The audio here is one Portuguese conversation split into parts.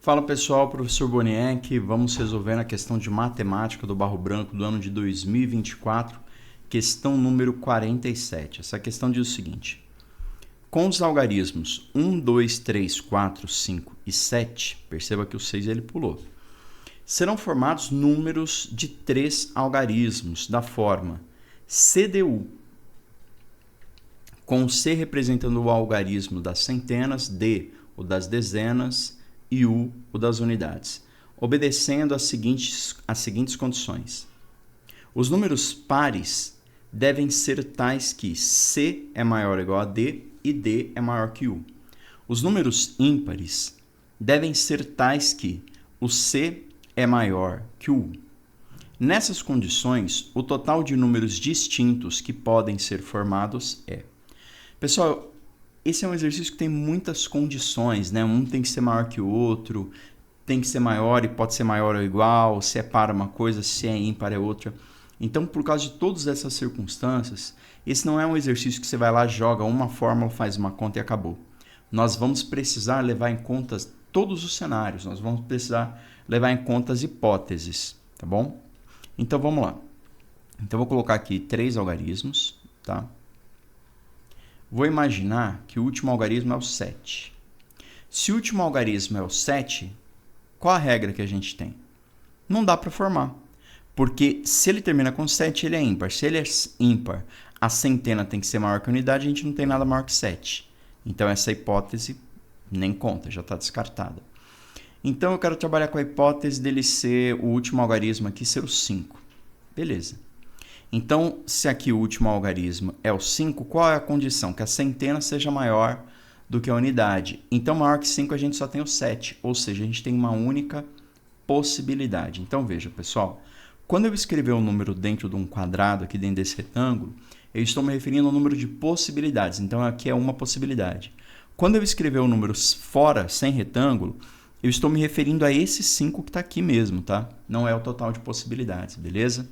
Fala pessoal, professor Boniek, vamos resolver a questão de matemática do Barro Branco do ano de 2024, questão número 47. Essa questão diz o seguinte: com os algarismos 1, 2, 3, 4, 5 e 7, perceba que o 6 ele pulou, serão formados números de 3 algarismos da forma CDU, com C representando o algarismo das centenas, D o das dezenas e o das unidades, obedecendo às seguintes condições. Os números pares devem ser tais que C é maior ou igual a D e D é maior que U. Os números ímpares devem ser tais que o C é maior que o U. Nessas condições, o total de números distintos que podem ser formados é... Pessoal, esse é um exercício que tem muitas condições, né? Um tem que ser maior que o outro, tem que ser maior e pode ser maior ou igual, se é par uma coisa, se é ímpar é outra. Então, por causa de todas essas circunstâncias, esse não é um exercício que você vai lá, joga uma fórmula, faz uma conta e acabou. Nós vamos precisar levar em conta todos os cenários, nós vamos precisar levar em conta as hipóteses, tá bom? Então, vamos lá. Então, vou colocar aqui 3 algarismos, tá? Vou imaginar que o último algarismo é o 7. Se o último algarismo é o 7, qual a regra que a gente tem? Não dá para formar, porque se ele termina com 7, ele é ímpar. Se ele é ímpar, a centena tem que ser maior que a unidade, a gente não tem nada maior que 7. Então, essa hipótese nem conta, já está descartada. Então, eu quero trabalhar com a hipótese dele ser o último algarismo aqui, ser o 5. Beleza. Então, se aqui o último algarismo é o 5, qual é a condição? Que a centena seja maior do que a unidade. Então, maior que 5 a gente só tem o 7, ou seja, a gente tem uma única possibilidade. Então, veja, pessoal, quando eu escrever um número dentro de um quadrado, aqui dentro desse retângulo, eu estou me referindo ao número de possibilidades. Então, aqui é uma possibilidade. Quando eu escrever um número fora, sem retângulo, eu estou me referindo a esse 5 que está aqui mesmo, tá? Não é o total de possibilidades, beleza?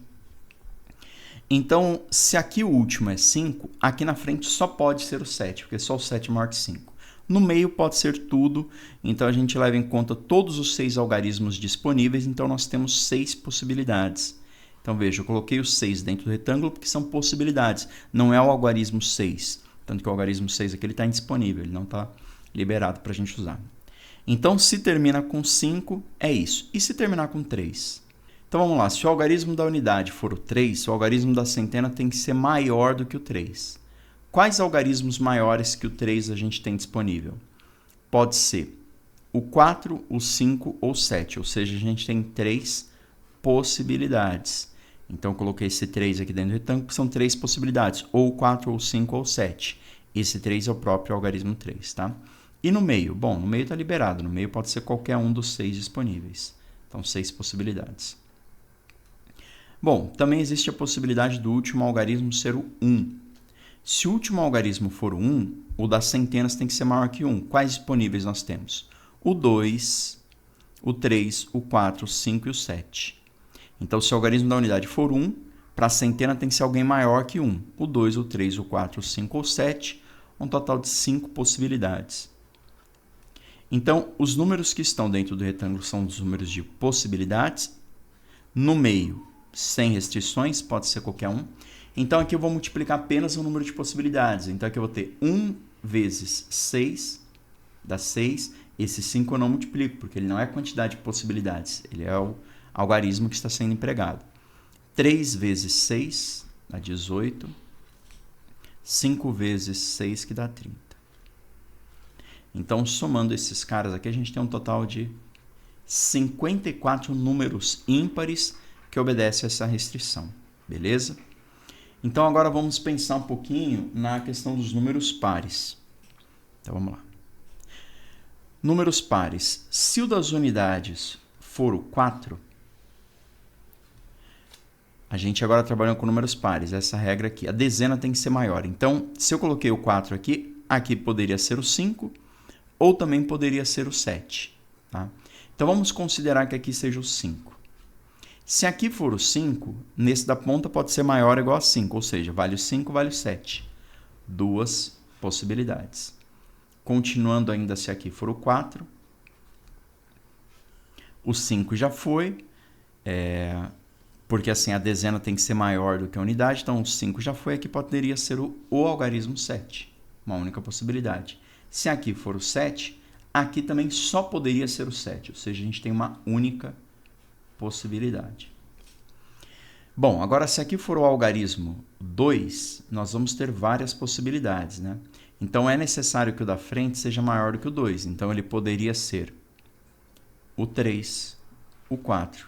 Então, se aqui o último é 5, aqui na frente só pode ser o 7, porque só o 7 é maior que 5. No meio pode ser tudo, então a gente leva em conta todos os 6 algarismos disponíveis, então nós temos 6 possibilidades. Então, veja, eu coloquei o 6 dentro do retângulo porque são possibilidades, não é o algarismo 6. Tanto que o algarismo 6 aqui está indisponível, ele não está liberado para a gente usar. Então, se termina com 5, é isso. E se terminar com 3? Então, vamos lá. Se o algarismo da unidade for o 3, o algarismo da centena tem que ser maior do que o 3. Quais algarismos maiores que o 3 a gente tem disponível? Pode ser o 4, o 5 ou o 7, ou seja, a gente tem 3 possibilidades. Então, eu coloquei esse 3 aqui dentro do retângulo, que são 3 possibilidades, ou 4, ou 5, ou 7. Esse 3 é o próprio algarismo 3, tá? E no meio? Bom, no meio está liberado, no meio pode ser qualquer um dos 6 disponíveis. Então, 6 possibilidades. Bom, também existe a possibilidade do último algarismo ser o 1. Se o último algarismo for o 1, o das centenas tem que ser maior que 1. Quais disponíveis nós temos? O 2, o 3, o 4, o 5 e o 7. Então, se o algarismo da unidade for 1, para a centena tem que ser alguém maior que 1. O 2, o 3, o 4, o 5 ou o 7, um total de 5 possibilidades. Então, os números que estão dentro do retângulo são os números de possibilidades. No meio, sem restrições, pode ser qualquer um. Então, aqui eu vou multiplicar apenas o número de possibilidades. Então, aqui eu vou ter 1 vezes 6, dá 6. Esse 5 eu não multiplico, porque ele não é a quantidade de possibilidades. Ele é o algarismo que está sendo empregado. 3 vezes 6 dá 18. 5 vezes 6 que dá 30. Então, somando esses caras aqui, a gente tem um total de 54 números ímpares que obedece a essa restrição, beleza? Então, agora vamos pensar um pouquinho na questão dos números pares. Então, vamos lá. Números pares. Se o das unidades for o 4, a gente agora trabalha com números pares, essa regra aqui. A dezena tem que ser maior. Então, se eu coloquei o 4 aqui, aqui poderia ser o 5, ou também poderia ser o 7, tá? Então, vamos considerar que aqui seja o 5. Se aqui for o 5, nesse da ponta pode ser maior ou igual a 5, ou seja, vale o 5, vale o 7. 2 possibilidades. Continuando ainda, se aqui for o 4, O 5 já foi, porque assim a dezena tem que ser maior do que a unidade, então o 5 já foi, aqui poderia ser o algarismo 7, uma única possibilidade. Se aqui for o 7, aqui também só poderia ser o 7, ou seja, a gente tem uma única possibilidade. Bom, agora se aqui for o algarismo 2, nós vamos ter várias possibilidades, né? Então é necessário que o da frente seja maior do que o 2, então ele poderia ser o 3, o 4,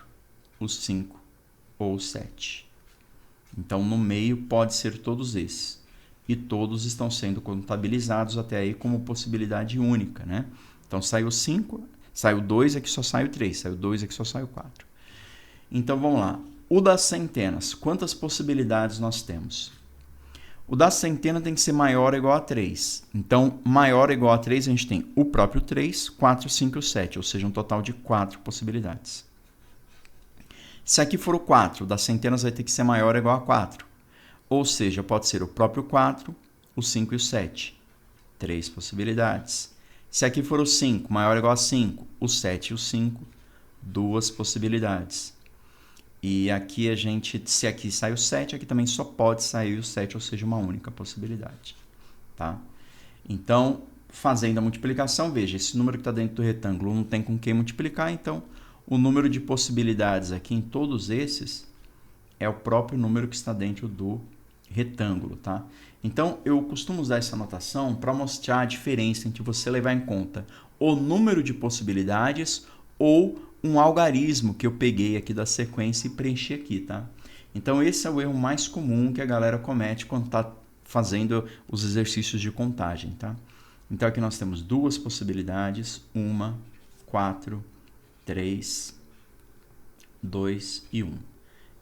o 5 ou o 7. Então no meio pode ser todos esses. E todos estão sendo contabilizados até aí como possibilidade única, né? Então sai o 5, sai o 2, aqui só sai o 3, sai o 2, aqui só sai o 4. Então vamos lá. O das centenas, quantas possibilidades nós temos? O da centena tem que ser maior ou igual a 3. Então, maior ou igual a 3, a gente tem o próprio 3, 4, 5 e 7, ou seja, um total de 4 possibilidades. Se aqui for o 4, o das centenas vai ter que ser maior ou igual a 4. Ou seja, pode ser o próprio 4, o 5 e o 7. 3 possibilidades. Se aqui for o 5, maior ou igual a 5, o 7 e o 5, 2 possibilidades. E aqui se aqui sai o 7, aqui também só pode sair o 7, ou seja, uma única possibilidade. Tá? Então, fazendo a multiplicação, veja, esse número que está dentro do retângulo não tem com quem multiplicar, então o número de possibilidades aqui em todos esses é o próprio número que está dentro do retângulo. Tá? Então, eu costumo usar essa notação para mostrar a diferença entre você levar em conta o número de possibilidades ou um algarismo que eu peguei aqui da sequência e preenchi aqui, tá? Então, esse é o erro mais comum que a galera comete quando está fazendo os exercícios de contagem, tá? Então, aqui nós temos duas possibilidades, 1, 4, 3, 2 e 1.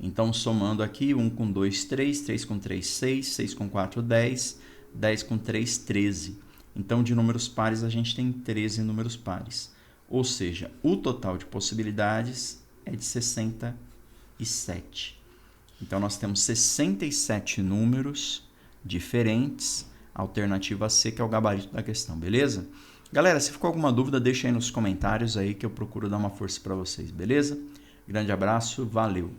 Então, somando aqui, 1 com 2, 3, 3 com 3, 6, 6 com 4, 10, 10 com 3, 13. Então, de números pares, a gente tem 13 números pares. Ou seja, o total de possibilidades é de 67. Então, nós temos 67 números diferentes, alternativa C, que é o gabarito da questão, beleza? Galera, se ficou alguma dúvida, deixa aí nos comentários aí que eu procuro dar uma força para vocês, beleza? Grande abraço, valeu!